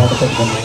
పాట పెట్టుకున్నాం.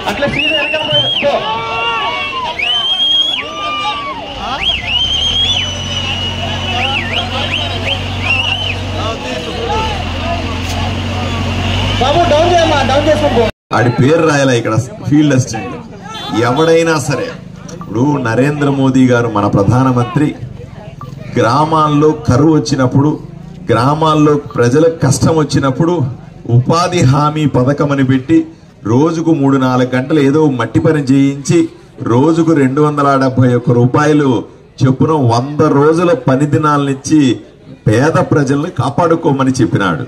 అట్లా బాబు డౌన్ చేయమ్మా, డౌన్ చేసుకో. ఆడి పేరు రాయాలా ఇక్కడ ఫీల్డ్ అసిస్టెంట్. ఎవడైనా సరే, ఇప్పుడు నరేంద్ర మోదీ గారు మన ప్రధానమంత్రి గ్రామాల్లో కరువు వచ్చినప్పుడు, గ్రామాల్లో ప్రజలకు కష్టం వచ్చినప్పుడు ఉపాధి హామీ పథకం అని పెట్టి రోజుకు 3-4 గంటలు ఏదో మట్టి పని చేయించి రోజుకు 271 రూపాయలు చొప్పున 100 రోజుల పని దినాలనిచ్చి పేద ప్రజల్ని కాపాడుకోమని చెప్పినాడు.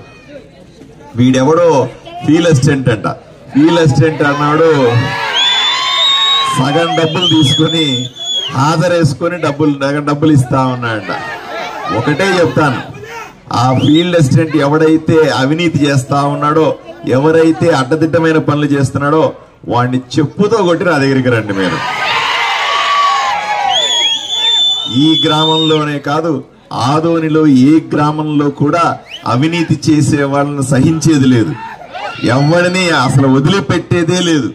వీడెవడో ఫీల్డ్ అసిస్టెంట్ అంట. ఫీల్డ్ అసిస్టెంట్ అన్నాడు సగం డబ్బులు తీసుకుని హాజరేసుకొని డబ్బులు ఇస్తా ఉన్నాడంట. ఒకటే చెప్తాను, ఆ ఫీల్డ్ అసిస్టెంట్ ఎవడైతే అవినీతి చేస్తా ఉన్నాడో, ఎవరైతే అడ్డదిడ్డమైన పనులు చేస్తున్నాడో వాడిని చెప్పుతో కొట్టి నా దగ్గరికి రండి. మీరు ఈ గ్రామంలోనే కాదు, ఆదోనిలో ఏ గ్రామంలో కూడా అవినీతి చేసే వాళ్ళని సహించేది లేదు. ఎవరిని అసలు వదిలిపెట్టేదే లేదు.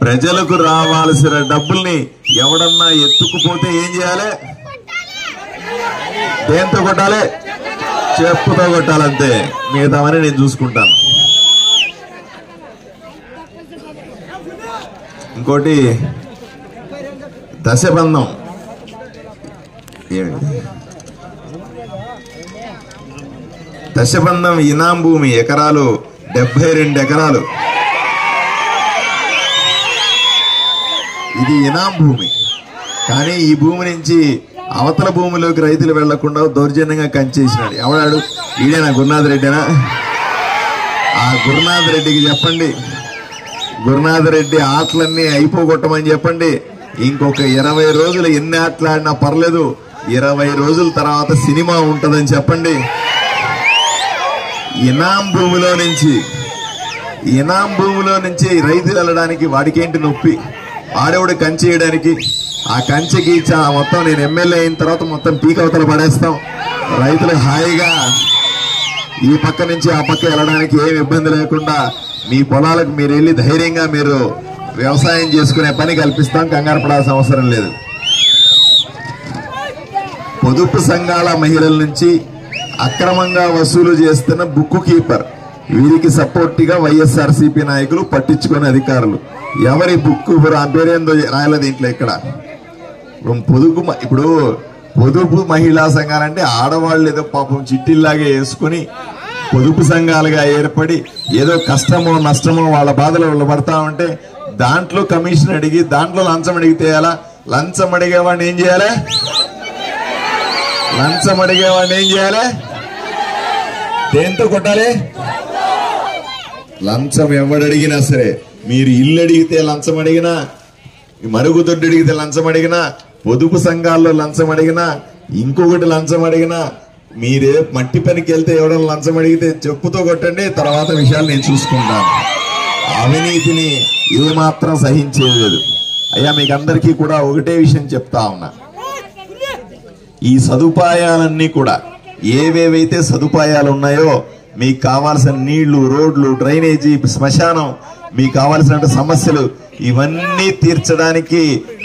ప్రజలకు రావాల్సిన డబ్బుల్ని ఎవడన్నా ఎత్తుకుపోతే ఏం చేయాలి? దేంతో కొట్టాలి? చెప్పుతో కొట్టాలంతే. మిగతామని నేను చూసుకుంటాను. ఇంకోటి దశబంధం. దశబంధం ఇనాం భూమి ఎకరాలు 72 ఎకరాలు. ఇది ఇనాం భూమి. కానీ ఈ భూమి నుంచి అవతల భూమిలోకి రైతులు వెళ్లకుండా దౌర్జన్యంగా కంచేసినాడు. ఎవడాడు? ఈడేనా? గురునాథ్ రెడ్డినా? ఆ గురునాథ్ రెడ్డికి చెప్పండి, గురునాథ్ రెడ్డి ఆటలన్నీ అయిపోగొట్టమని చెప్పండి. ఇంకొక 20 రోజులు ఎన్ని ఆటలు ఆడినా పర్లేదు, 20 రోజుల తర్వాత సినిమా ఉంటుందని చెప్పండి. ఇనాం భూమిలో నుంచి రైతులు వెళ్ళడానికి వాడికేంటి నొప్పి? ఆడేవుడు కంచె వేయడానికి. ఆ కంచెకి మొత్తం నేను ఎమ్మెల్యే అయిన తర్వాత మొత్తం పీకవతలు పడేస్తాం. రైతులు హాయిగా ఈ పక్క నుంచి ఆ పక్క వెళ్ళడానికి ఏమి ఇబ్బంది లేకుండా మీ పొలాలకు మీరు వెళ్ళి ధైర్యంగా మీరు వ్యవసాయం చేసుకునే పని కల్పిస్తాం. కంగారు పడాల్సిన అవసరం లేదు. పొదుపు సంఘాల మహిళల నుంచి అక్రమంగా వసూలు చేస్తున్న బుక్ కీపర్, వీరికి సపోర్ట్ గా వైఎస్ఆర్సీపీ నాయకులు, పట్టించుకునే అధికారులు ఎవరి బుక్ పేరేందో రాయలేదు ఇంట్లో ఇక్కడ. ఇప్పుడు పొదుపు మహిళా సంఘాలంటే ఆడవాళ్ళు ఏదో పాపం చిట్టిల్లాగా వేసుకుని పొదుపు సంఘాలుగా ఏర్పడి ఏదో కష్టమో నష్టమో వాళ్ళ బాధలు వాళ్ళు పడతా ఉంటే దాంట్లో కమిషన్ అడిగి దాంట్లో లంచం అడిగితే ఎలా? లంచం అడిగేవాడిని ఏం చేయాలి? లంచం అడిగేవాడిని ఏం చేయాలి? దేంతో కొట్టాలి? లంచం ఎవడడిగినా సరే, మీరు ఇల్లు అడిగితే లంచం అడిగినా, మరుగుదొడ్డు అడిగితే లంచం అడిగినా, పొదుపు సంఘాల్లో లంచం అడిగినా, ఇంకొకటి లంచం అడిగినా, మీరే మట్టి పనికి వెళ్తే ఎవడన్నా లంచం అడిగితే చెప్పుతో కొట్టండి, తర్వాత విషయాలు నేను చూసుకుంటాను. అవినీతిని ఏమాత్రం సహించేది. అయ్యా మీకు అందరికీ కూడా ఒకటే విషయం చెప్తా ఉన్నా, ఈ సదుపాయాలన్నీ కూడా ఏవేవైతే సదుపాయాలు ఉన్నాయో మీకు కావాల్సిన నీళ్లు, రోడ్లు, డ్రైనేజీ, శ్మశానం, మీకు కావాల్సిన సమస్యలు ఇవన్నీ తీర్చడానికి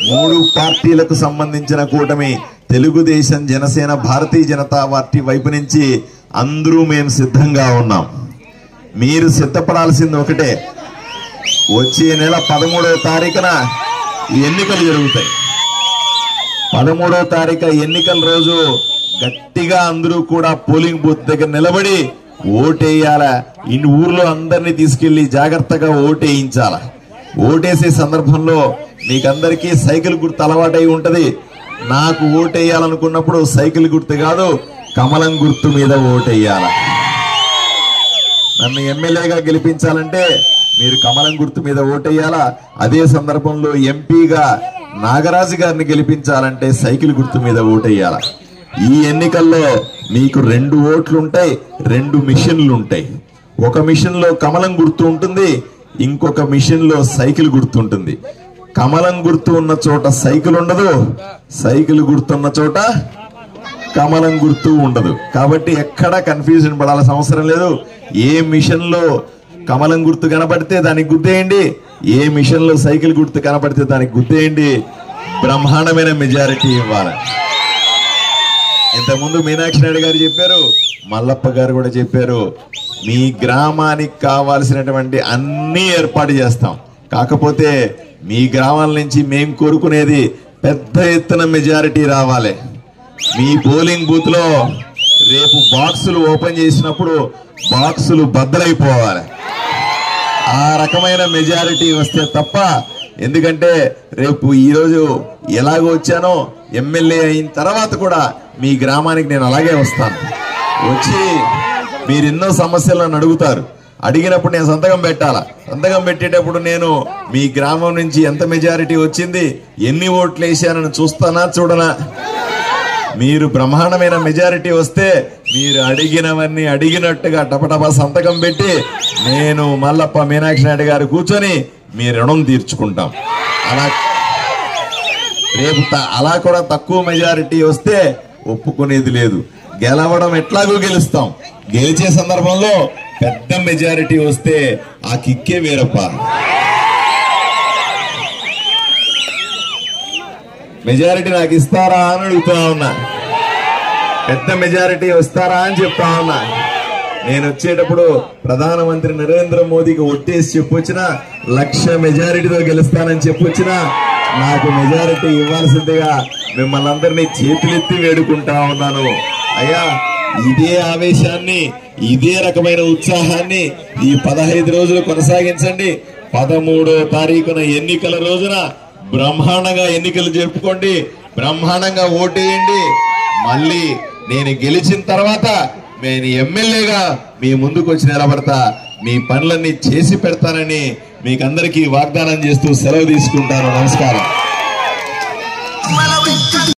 3 పార్టీలకు సంబంధించిన కూటమి తెలుగుదేశం, జనసేన, భారతీయ జనతా పార్టీ వైపు నుంచి అందరూ మేము సిద్ధంగా ఉన్నాం. మీరు సిద్ధపడాల్సింది ఒకటే, వచ్చే నెల 13వ తారీఖున ఎన్నికలు జరుగుతాయి. 13వ తారీఖు ఎన్నికల రోజు గట్టిగా అందరూ కూడా పోలింగ్ బూత్ దగ్గర నిలబడి ఓటేయాల. ఇన్ని ఊర్లో అందరినీ తీసుకెళ్లి జాగ్రత్తగా ఓటేయించాల. ఓటేసే సందర్భంలో మీకందరికీ సైకిల్ గుర్తు అలవాటై ఉంటది. నాకు ఓటేయాలనుకున్నప్పుడు సైకిల్ గుర్తు కాదు, కమలం గుర్తు మీద ఓటేయాల. నన్ను ఎమ్మెల్యేగా గెలిపించాలంటే మీరు కమలం గుర్తు మీద ఓటేయాలా. అదే సందర్భంలో ఎంపీగా నాగరాజు గారిని గెలిపించాలంటే సైకిల్ గుర్తు మీద ఓటేయాల. ఈ ఎన్నికల్లో మీకు 2 ఓట్లు ఉంటాయి, 2 మిషన్లు ఉంటాయి. ఒక మిషన్ లో కమలం గుర్తు ఉంటుంది, ఇంకొక మిషన్ లో సైకిల్ గుర్తు ఉంటుంది. కమలం గుర్తు ఉన్న చోట సైకిల్ ఉండదు, సైకిల్ గుర్తున్న చోట కమలం గుర్తు ఉండదు. కాబట్టి ఎక్కడా కన్ఫ్యూజన్ పడాల్సిన అవసరం లేదు. ఏ మిషన్ లో కమలం గుర్తు కనపడితే దానికి గుద్దేయండి, ఏ మిషన్ లో సైకిల్ గుర్తు కనపడితే దానికి గుద్దేయండి. బ్రహ్మాండమైన మెజారిటీ ఇవ్వాలి. ఇంతకుముందు మీనాక్షి నాయుడు గారు చెప్పారు, మల్లప్ప గారు కూడా చెప్పారు, మీ గ్రామానికి కావాల్సినటువంటి అన్ని ఏర్పాటు చేస్తాం. కాకపోతే మీ గ్రామాల నుంచి మేము కోరుకునేది పెద్ద ఎత్తున మెజారిటీ రావాలి. మీ పోలింగ్ బూత్ లో రేపు బాక్సులు ఓపెన్ చేసినప్పుడు బాక్సులు బద్దలైపోవాలి. ఆ రకమైన మెజారిటీ వస్తే తప్ప, ఎందుకంటే రేపు ఈరోజు ఎలాగో వచ్చానో ఎమ్మెల్యే అయిన తర్వాత కూడా మీ గ్రామానికి నేను అలాగే వస్తాను. వచ్చి మీరు ఎన్నో సమస్యలను అడుగుతారు, అడిగినప్పుడు నేను సంతకం పెట్టాలా. సంతకం పెట్టేటప్పుడు నేను మీ గ్రామం నుంచి ఎంత మెజారిటీ వచ్చింది, ఎన్ని ఓట్లు వేసానని చూస్తానా చూడనా? మీరు బ్రహ్మాండమైన మెజారిటీ వస్తే మీరు అడిగినవన్నీ అడిగినట్టుగా టపటపా సంతకం పెట్టి నేను మల్లప్ప, మీనాక్షి నాయుడు గారు కూర్చొని మీ రుణం తీర్చుకుంటాం. రేపు అలా కూడా తక్కువ మెజారిటీ వస్తే ఒప్పుకునేది లేదు. గెలవడం ఎట్లాగూ గెలుస్తాం. గెలిచే సందర్భంలో పెద్ద మెజారిటీ వస్తే ఆ కిక్కే వేరప్ప. మెజారిటీ నాకు ఇస్తారా అని అడుగుతా ఉన్నా, పెద్ద మెజారిటీ వస్తారా అని చెప్తా ఉన్నా. నేను వచ్చేటప్పుడు ప్రధానమంత్రి నరేంద్ర మోదీకి ఒట్టేసి చెప్పొచ్చిన 1,00,000 మెజారిటీతో గెలుస్తానని చెప్పొచ్చిన నాకు మెజారిటీ ఇవ్వాల్సిందిగా మిమ్మల్ని అందరినీ చేతులెత్తి వేడుకుంటా ఉన్నాను. అయ్యా, ఇదే ఆవేశాన్ని, ఇదే రకమైన ఉత్సాహాన్ని ఈ 15 రోజులు కొనసాగించండి. 13వ తారీఖున ఎన్నికల రోజున బ్రహ్మాండంగా ఎన్నికలు జరుపుకోండి, బ్రహ్మాండంగా ఓటేయండి. మళ్ళీ నేను గెలిచిన తర్వాత నేను ఎమ్మెల్యేగా మీ ముందుకు వచ్చి నిలబడతా, మీ పనులన్నీ చేసి పెడతానని మీకందరికీ వాగ్దానం చేస్తూ సెలవు తీసుకుంటాను. నమస్కారం.